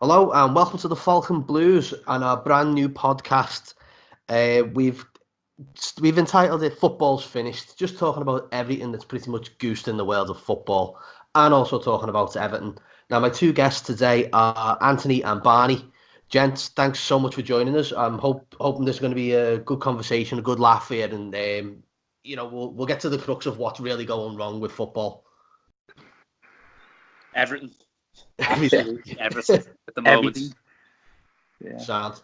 Hello and welcome to the Falcon Blues and our brand new podcast. We've entitled it "Football's Finished," just talking about everything that's pretty much goosed in the world of football, and also talking about Everton. Now, my two guests today are Anthony and Barney. Gents, thanks so much for joining us. I'm hoping this is going to be a good conversation, a good laugh here, and we'll get to the crux of what's really going wrong with football. Everything. Absolutely everything at the moment. Yeah. Sound.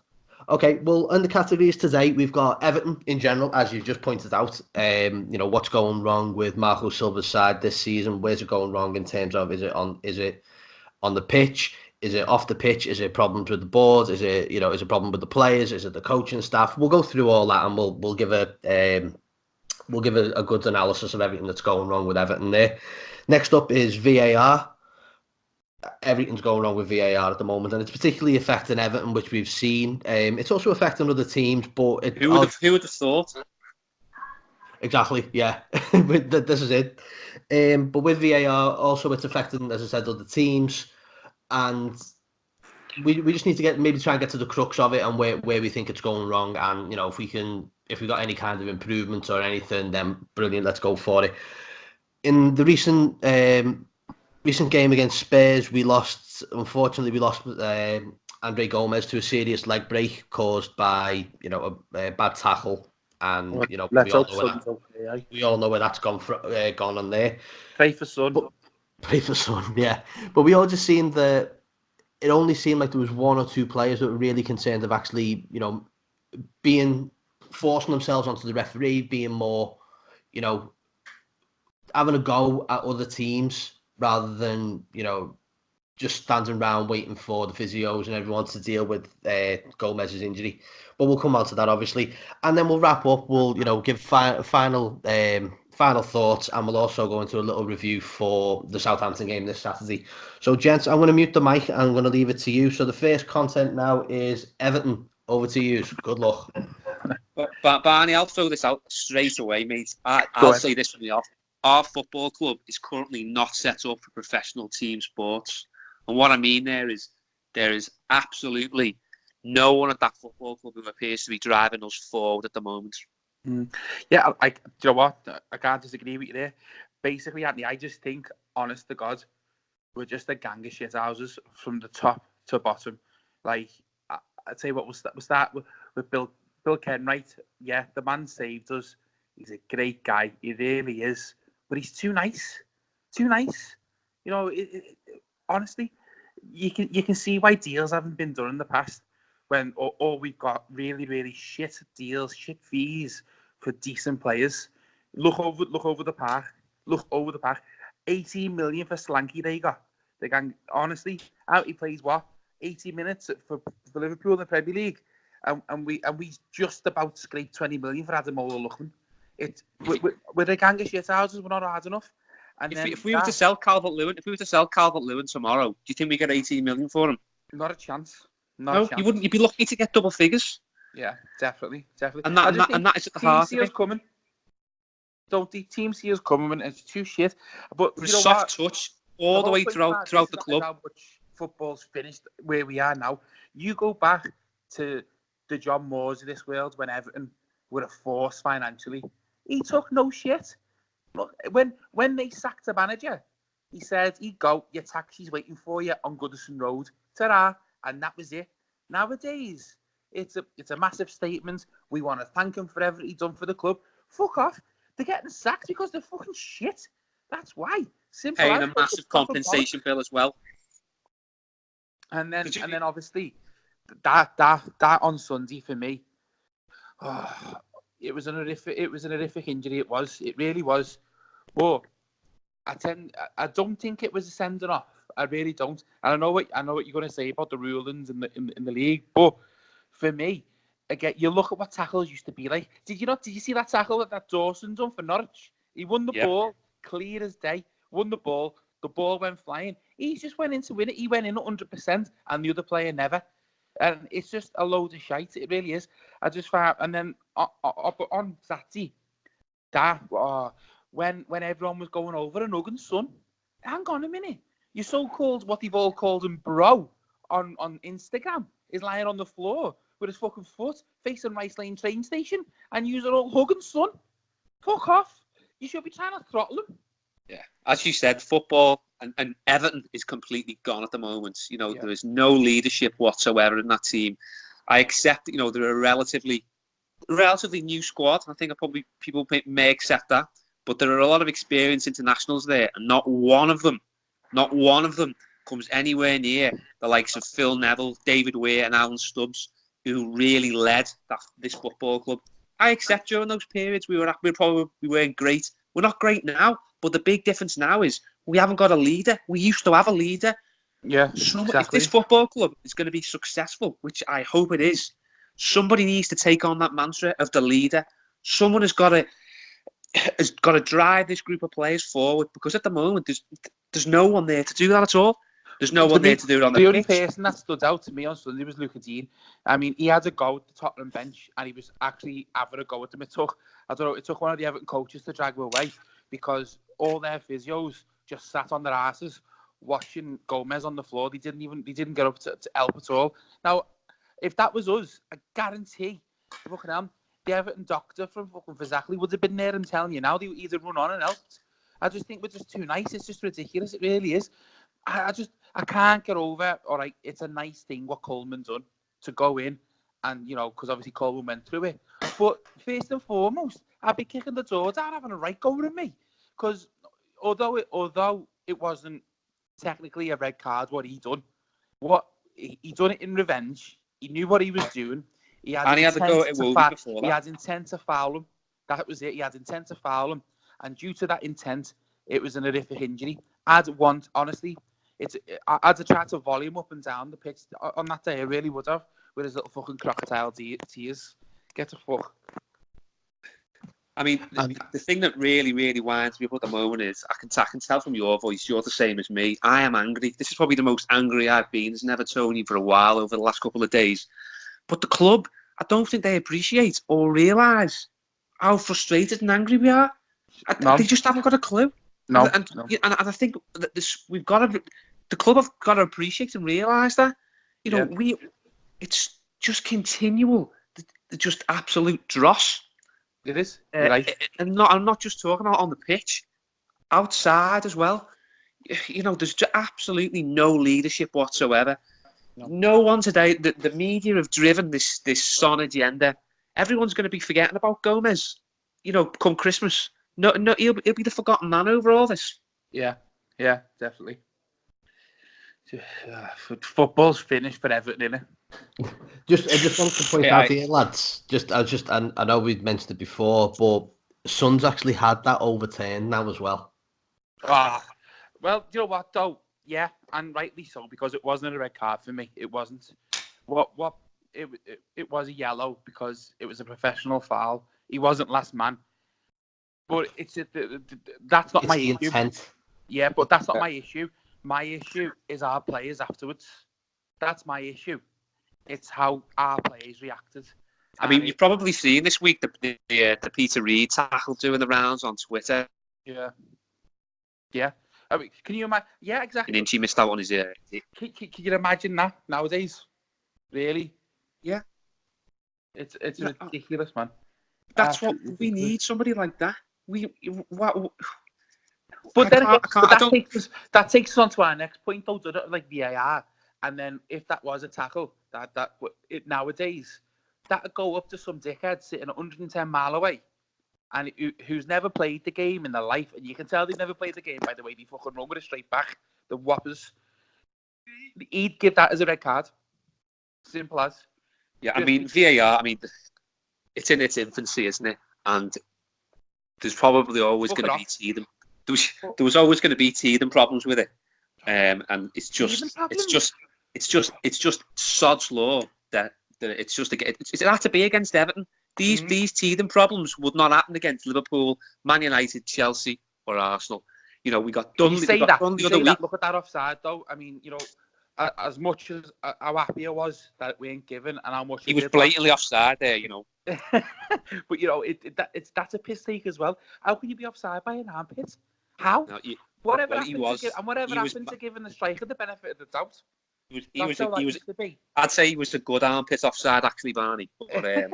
Okay, well, in the categories today, we've got Everton in general, as you just pointed out. What's going wrong with Marco Silva's side this season? Where's it going wrong in terms of is it on the pitch? Is it off the pitch? Is it problems with the board? Is it is it problem with the players? Is it the coaching staff? We'll go through all that and we'll give a good analysis of everything that's going wrong with Everton there. Next up is VAR. Everything's going wrong with VAR at the moment, and it's particularly affecting Everton, which we've seen. It's also affecting other teams, but who would have thought? Exactly, yeah. This is it. But with VAR, also it's affecting, as I said, other teams, and we just need to try and get to the crux of it and where we think it's going wrong, and if we got any kind of improvements or anything, then brilliant, let's go for it. In the recent game against Spurs, unfortunately we lost Andre Gomez to a serious leg break caused by a bad tackle, and we all know where that's gone on there. Pray for Son. Yeah. But we all just seen that it only seemed like there was one or two players that were really concerned of actually forcing themselves onto the referee, being more having a go at other teams, rather than, just standing around waiting for the physios and everyone to deal with Gomez's injury. But we'll come on to that, obviously. And then we'll wrap up. We'll, give final thoughts, and we'll also go into a little review for the Southampton game this Saturday. So, gents, I'm going to mute the mic and I'm going to leave it to you. So the first content now is Everton. Over to you. Good luck. But Barney, I'll throw this out straight away, mate. I'll say this from the off. Our football club is currently not set up for professional team sports. And what I mean there is absolutely no one at that football club who appears to be driving us forward at the moment. Yeah, do you know what? I can't disagree with you there. Basically, Anthony, I just think, honest to God, we're just a gang of shithouses from the top to bottom. Like, I'd say we'll start with Bill Kenwright. Yeah, the man saved us. He's a great guy. He really is. But he's too nice. Too nice. Honestly, you can see why deals haven't been done in the past, when or we've got really, really shit deals, shit fees for decent players. Look over the park. Look over the park. 18 million for Slanky they got. They can, honestly, out he plays what? 80 minutes for Liverpool in the Premier League. And we just about scraped 20 million for Adam Ola-Luckman. We're a gang of shit houses. We're not hard enough. And if we were to sell Calvert-Lewin tomorrow, do you think we get 18 million for him? Not a chance. No, you wouldn't. You'd be lucky to get double figures. Yeah, definitely. And that is at the heart of it. Coming. Don't the team see us coming? And it's too shit. But for a soft touch all the way throughout the club. How much football's finished where we are now. You go back to the John Moores of this world when Everton were a force financially. He took no shit. Look, when they sacked a manager, he said, he'd go, your taxi's waiting for you on Goodison Road. Ta-ra. And that was it. Nowadays, it's a massive statement. We want to thank him for everything he's done for the club. Fuck off. They're getting sacked because they're fucking shit. That's why. Simple. Paying a massive compensation bill as well. And then obviously that on Sunday for me, it was an horrific injury. It really was. But I don't think it was a sending off. I really don't. And I know what you're going to say about the rulings in the league. But for me, again, you look at what tackles used to be like. Did you see that tackle that Dawson done for Norwich? He won the ball, clear as day. Won the ball. The ball went flying. He just went in to win it. He went in 100%, and the other player never. And it's just a load of shite. It really is. I just found, and then on Saturday, when everyone was going over and hugging Son, hang on a minute. Your so-called, what they've all called him, bro, on Instagram is lying on the floor with his fucking foot facing Rice Lane train station, and you're all hugging, son. Fuck off. You should be trying to throttle him. Yeah, as you said, football and Everton is completely gone at the moment. There is no leadership whatsoever in that team. I accept that, they're a relatively new squad. I think people may accept that, but there are a lot of experienced internationals there, and not one of them comes anywhere near the likes of Phil Neville, David Weir, and Alan Stubbs, who really led this football club. I accept during those periods we weren't great. We're not great now, but the big difference now is we haven't got a leader. We used to have a leader. Yeah, exactly. If this football club is going to be successful, which I hope it is, somebody needs to take on that mantra of the leader. Someone has got to drive this group of players forward, because at the moment there's no one there to do that at all. There's no one there to do it on the pitch. The only person that stood out to me on Sunday was Luca Dean. I mean, he had a go at the Tottenham bench, and he was actually having a go at them. It took one of the Everton coaches to drag him away, because all their physios just sat on their asses watching Gomez on the floor. They didn't get up to help at all. Now, if that was us, I guarantee the Everton doctor from fucking Fazackley would have been there and telling you now. He'd have run on and helped. I just think we're just too nice. It's just ridiculous. It really is. I can't get over. All right, it's a nice thing what Coleman done to go in, and because obviously Coleman went through it. But first and foremost, I'd be kicking the door down, having a right go at me, because although it wasn't technically a red card, what he done it in revenge. He knew what he was doing. He had to go at Wooby before that. He had intent to foul him. That was it. He had intent to foul him, and due to that intent, it was an horrific injury. I'd have tried to volley him up and down the pitch on that day. I really would have, with his little fucking crocodile tears. Get the fuck. I mean, the thing that really, really winds me up at the moment is I can tell from your voice you're the same as me. I am angry. This is probably the most angry I've been as an Evertonian for a while over the last couple of days. But the club, I don't think they appreciate or realise how frustrated and angry we are. They just haven't got a clue. No. And I think that the club have got to appreciate and realise that. It's just continual, just absolute dross. It is. Right. And I'm not just talking about on the pitch, outside as well. There's absolutely no leadership whatsoever. No one today. The media have driven this Son agenda. Everyone's going to be forgetting about Gomez. Come Christmas. No, he'll be the forgotten man over all this. Yeah, definitely. Football's finished for Everton, innit? I just want to point out here, lads. I know we've mentioned it before, but Son's actually had that overturned now as well. Well, you know what though? Yeah, and rightly so, because it wasn't a red card for me. It wasn't. It was a yellow because it was a professional foul. He wasn't last man. But that's not my issue. Intent. Yeah, but that's not my issue. My issue is our players afterwards. That's my issue. It's how our players reacted. I mean, you've probably seen this week the Peter Reid tackle doing the rounds on Twitter. Yeah. I mean, can you imagine? Yeah, exactly. An inch he missed out on his ear. Can you imagine that nowadays? Really? Yeah. It's ridiculous, man. That's what we need. Somebody like that. But that takes us on to our next point, though, doesn't it? Like VAR, and then if that was a tackle, nowadays that'd go up to some dickhead sitting 110 mile away, and who's never played the game in their life, and you can tell they've never played the game by the way they fucking run with a straight back, the whoppers. He'd give that as a red card. Simple as. Yeah, I mean VAR. I mean, it's in its infancy, isn't it? And there's probably always going to be teething. There was always going to be teething problems with it, and it's just sod's law that it had to be against Everton. These teething problems would not happen against Liverpool, Man United, Chelsea, or Arsenal. We got done. You say that. Look at that offside, though. I mean, as much as how happy I was that we ain't given, and how much he was blatantly offside there. But that's a piss take as well. How can you be offside by an armpit? How? No, whatever happened to giving the striker the benefit of the doubt? I'd say he was a good armpit offside, actually, Barney. But,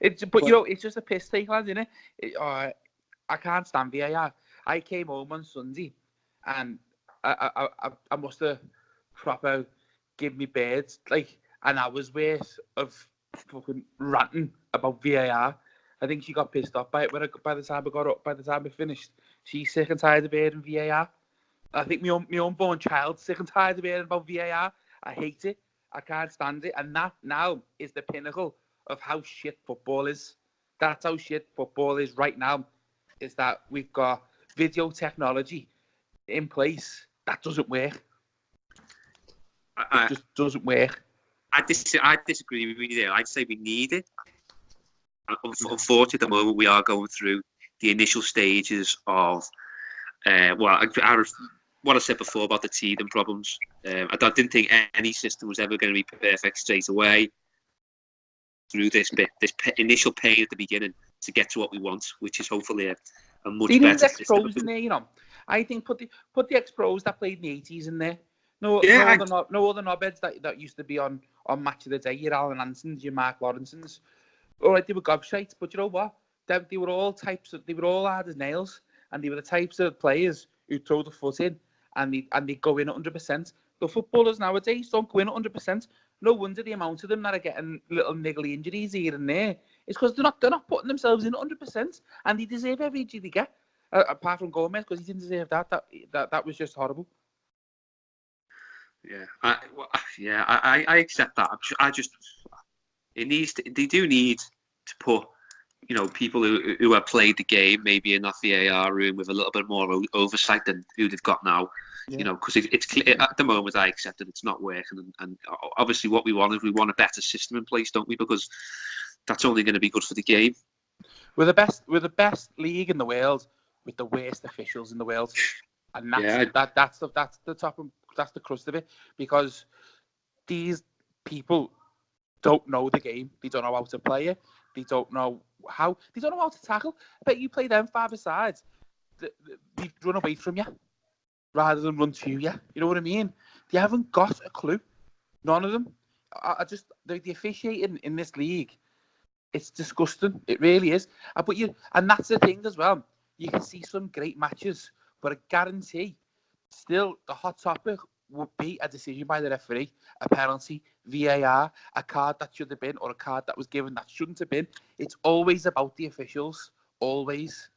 it's just a piss take, lads, isn't it? I can't stand VAR. I came home on Sunday, and I must have proper give me birds like an hour's worth of fucking ranting about VAR. I think she got pissed off by it by the time I got up. By the time I finished, she's sick and tired of hearing VAR. I think my unborn child's sick and tired of hearing about VAR. I hate it. I can't stand it. And that now is the pinnacle of how shit football is. That's how shit football is right now. Is that we've got video technology in place that doesn't work. It just doesn't work. I disagree with you there. I'd say we need it. Unfortunately, at the moment, we are going through the initial stages of, what I said before about the teething problems. I didn't think any system was ever going to be perfect straight away. Through this initial pain at the beginning to get to what we want, which is hopefully a much better system. In there, I think put the ex-pros that played in the 80s in there. No other knobheads that used to be on Match of the Day. Your Alan Hansons, your Mark Lawrence's. All right, they were gobshites, but you know what? They were all hard as nails, and they were the types of players who throw the foot in and they go in 100%. The footballers nowadays don't go in 100%. No wonder the amount of them that are getting little niggly injuries here and there. It's because they're not putting themselves in 100%, and they deserve every injury they get. Apart from Gomez, because he didn't deserve that. That was just horrible. Yeah, I accept that. They do need to put, people who have played the game maybe in that VAR room with a little bit more oversight than who they've got now. Yeah. Because it's clear at the moment. I accept that it's not working, and obviously what we want is we want a better system in place, don't we? Because that's only going to be good for the game. We're the best league in the world with the worst officials in the world, and that's the top of, that's the crust of it, because these people don't know the game. They don't know how to play it. They don't know how to tackle. I bet you play them 5-a-side, they run away from you rather than run to you. You know what I mean? They haven't got a clue. None of them. The officiating in this league, it's disgusting. It really is. And that's the thing as well. You can see some great matches, but I guarantee still the hot topic would be a decision by the referee, a penalty, VAR, a card that should have been, or a card that was given that shouldn't have been. It's always about the officials. Always.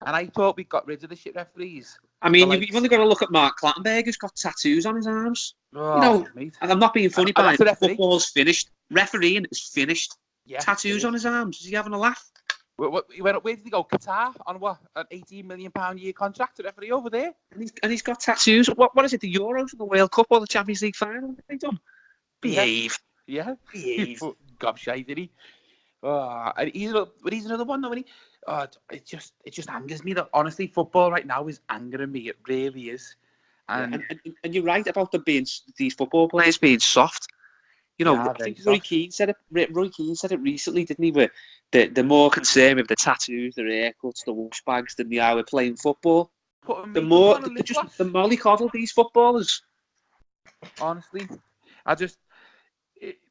And I thought we got rid of the shit referees. I mean, you've only got to look at Mark Clattenburg, who's got tattoos on his arms. And I'm not being funny, but football's finished. Refereeing is finished. Yeah, tattoos on his arms. Is he having a laugh? Where did he go? Qatar on what? An £18 million a year contract to referee over there? And he's got tattoos. What is it? The Euros, the World Cup, or the Champions League final? They done. Behave. Yeah. Behave. Gobshite, did he? And he's another one, though, isn't he? It just angers me that honestly football right now is angering me. It really is. And you're right about these football players being soft. I think Roy Keane said it recently, didn't he? Where they're more concerned with the tattoos, the haircuts, the wash bags than they are with playing football. The mollycoddle these footballers. Honestly,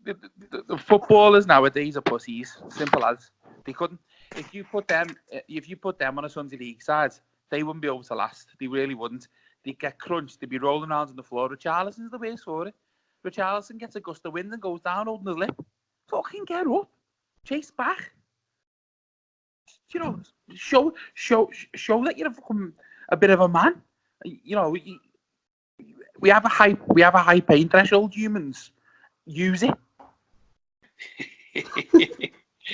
the footballers nowadays are pussies. Simple as. They couldn't. If you put them on a Sunday League side, they wouldn't be able to last. They really wouldn't. They'd get crunched. They'd be rolling around on the floor. Richarlison's the worst for it. Richarlison gets a gust of wind and goes down holding the lip. Fucking get up. Chase back. Show that you're a bit of a man. We have a high pain threshold, humans. Use it.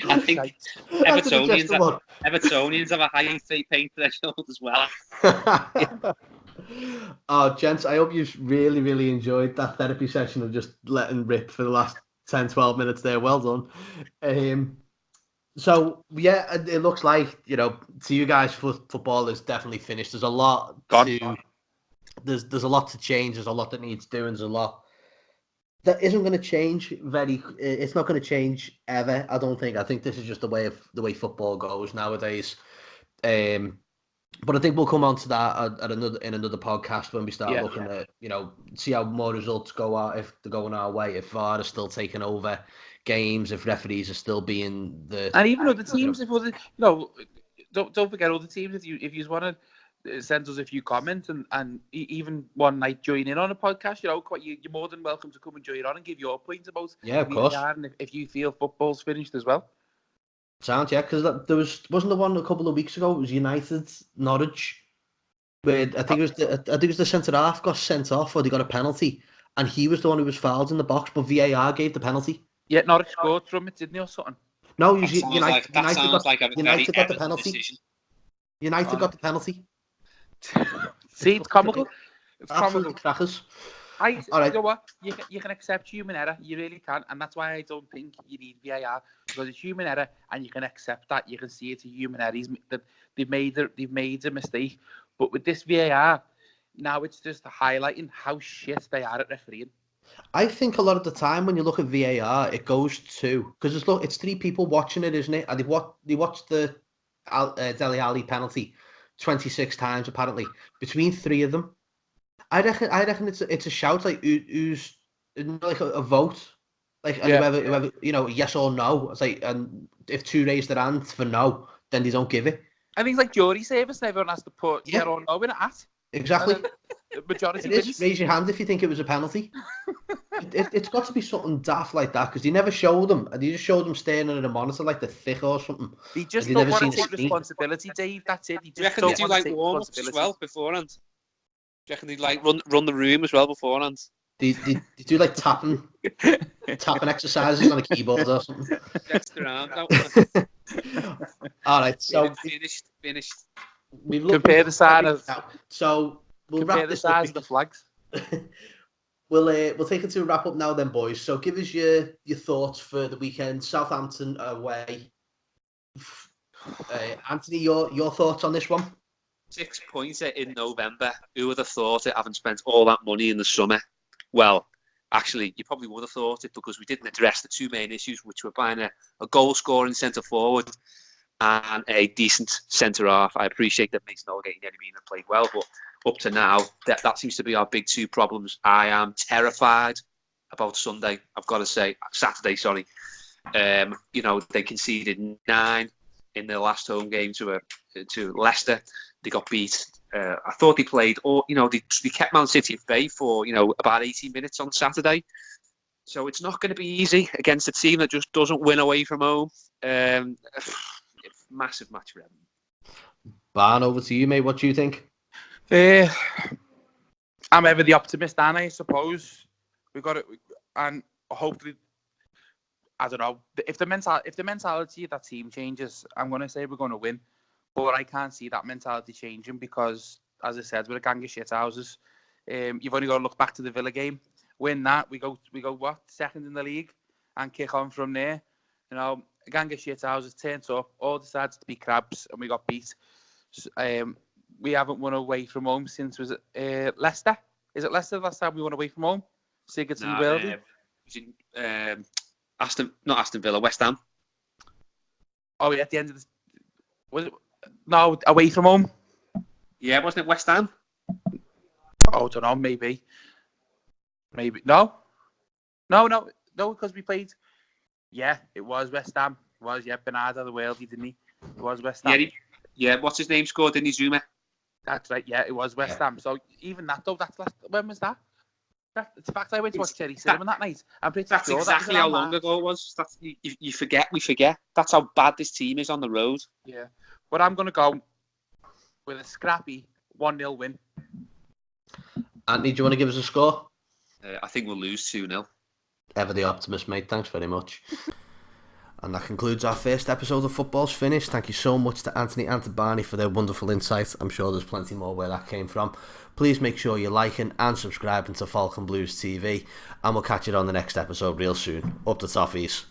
I think Evertonians have a high pain threshold as well. Oh, gents, I hope you've really, really enjoyed that therapy session of just letting rip for the last 10, 12 minutes there. Well done. So, yeah, it looks like, to you guys, football is definitely finished. There's a lot there's a lot to change. There's a lot that needs doing. There's a lot that isn't going to change it's not going to change ever, I don't think. I think this is just the way football goes nowadays. But I think we'll come on to that at another podcast when we start looking at, see how more results go out, if they're going our way, if VAR is still taking over games, if referees are still being and even other teams, don't forget other teams. If you want to send us a few comments and even one night join in on a podcast, you're more than welcome to come and join on and give your point about of course. and if you feel football's finished as well. Sounds because wasn't the one a couple of weeks ago. It was United Norwich, where I think it was the centre half got sent off or they got a penalty, and he was the one who was fouled in the box, but VAR gave the penalty. Yeah, Norwich scored from it, didn't he, or something? No, United got the penalty. Decision. United got the penalty. See, it's comical. It's absolutely crackers. You know what? You can accept human error. You really can, and that's why I don't think you need VAR, because it's human error, and you can accept that. You can see it's a human error. They've made a mistake, but with this VAR, now it's just highlighting how shit they are at refereeing. I think a lot of the time when you look at VAR, it goes to because it's three people watching it, isn't it? And they watched the Dele Alli penalty 26 times apparently between three of them. I reckon it's a shout like who's like a vote, like whoever yes or no. It's like, and if two raise their hand for no, then they don't give it. I think it's like jury service, and everyone has to put yeah or no in it at. Exactly. The majority wins. Raise your hand if you think it was a penalty. It's got to be something daft like that because they never show them, and they just show them staring at a monitor like they're thick or something. They just don't want to take responsibility, Dave. That's it. Do you reckon they do like warm-ups as well beforehand? Do you reckon they like run the room as well beforehand? They do like tapping exercises on a keyboard or something. Next around. All right, so finished. We've compare the size of so we'll compare wrap the this size up. of the flags. We'll take it to a wrap up now then, boys. So give us your thoughts for the weekend. Southampton away. Anthony, your thoughts on this one? 6 points in November. Who would have thought it, having spent all that money in the summer? Well, actually, you probably would have thought it because we didn't address the two main issues, which were buying a goal-scoring centre-forward and a decent centre-half. I appreciate that Mason Holgate and Eddie Bean have played well, but up to now, that seems to be our big two problems. I am terrified about Sunday. I've got to say, Saturday, sorry. They conceded 9 in their last home game to Leicester. They got beat. I thought they played, they kept Man City at bay for about 80 minutes on Saturday. So it's not going to be easy against a team that just doesn't win away from home. Massive match for them. Barn, over to you, mate. What do you think? I'm ever the optimist, and I suppose we got it, and hopefully, I don't know if the mentality of that team changes. I'm going to say we're going to win, but I can't see that mentality changing because, as I said, we're a gang of shithouses. You've only got to look back to the Villa game. Win that, we go what, second in the league, and kick on from there. A gang of shithouses turned up, all decided to be crabs, and we got beat. We haven't won away from home since, was it Leicester? Is it Leicester last time we won away from home? Sigurdsson Worldy? Not Aston Villa, West Ham. Oh, yeah, at the end of was it? No, away from home? Yeah, wasn't it West Ham? Oh, I don't know, maybe. No, because we played. Yeah, it was West Ham. It was, Bernardo the Worldy, didn't he? It was West Ham. Yeah, what's his name scored, didn't he, Zuma? That's right, yeah, it was West Ham. So even that, though, when was that? It's the fact I went to watch Cherry Cinnamon that night. I'm pretty that's sure exactly how long ago it was. We forget. That's how bad this team is on the road. Yeah, but I'm going to go with a scrappy 1-0 win. Anthony, do you want to give us a score? I think we'll lose 2-0. Ever the optimist, mate. Thanks very much. And that concludes our first episode of Football's Finished. Thank you so much to Anthony and to Barney for their wonderful insight. I'm sure there's plenty more where that came from. Please make sure you're liking and subscribing to Falcon Blues TV. And we'll catch you on the next episode real soon. Up the Toffees.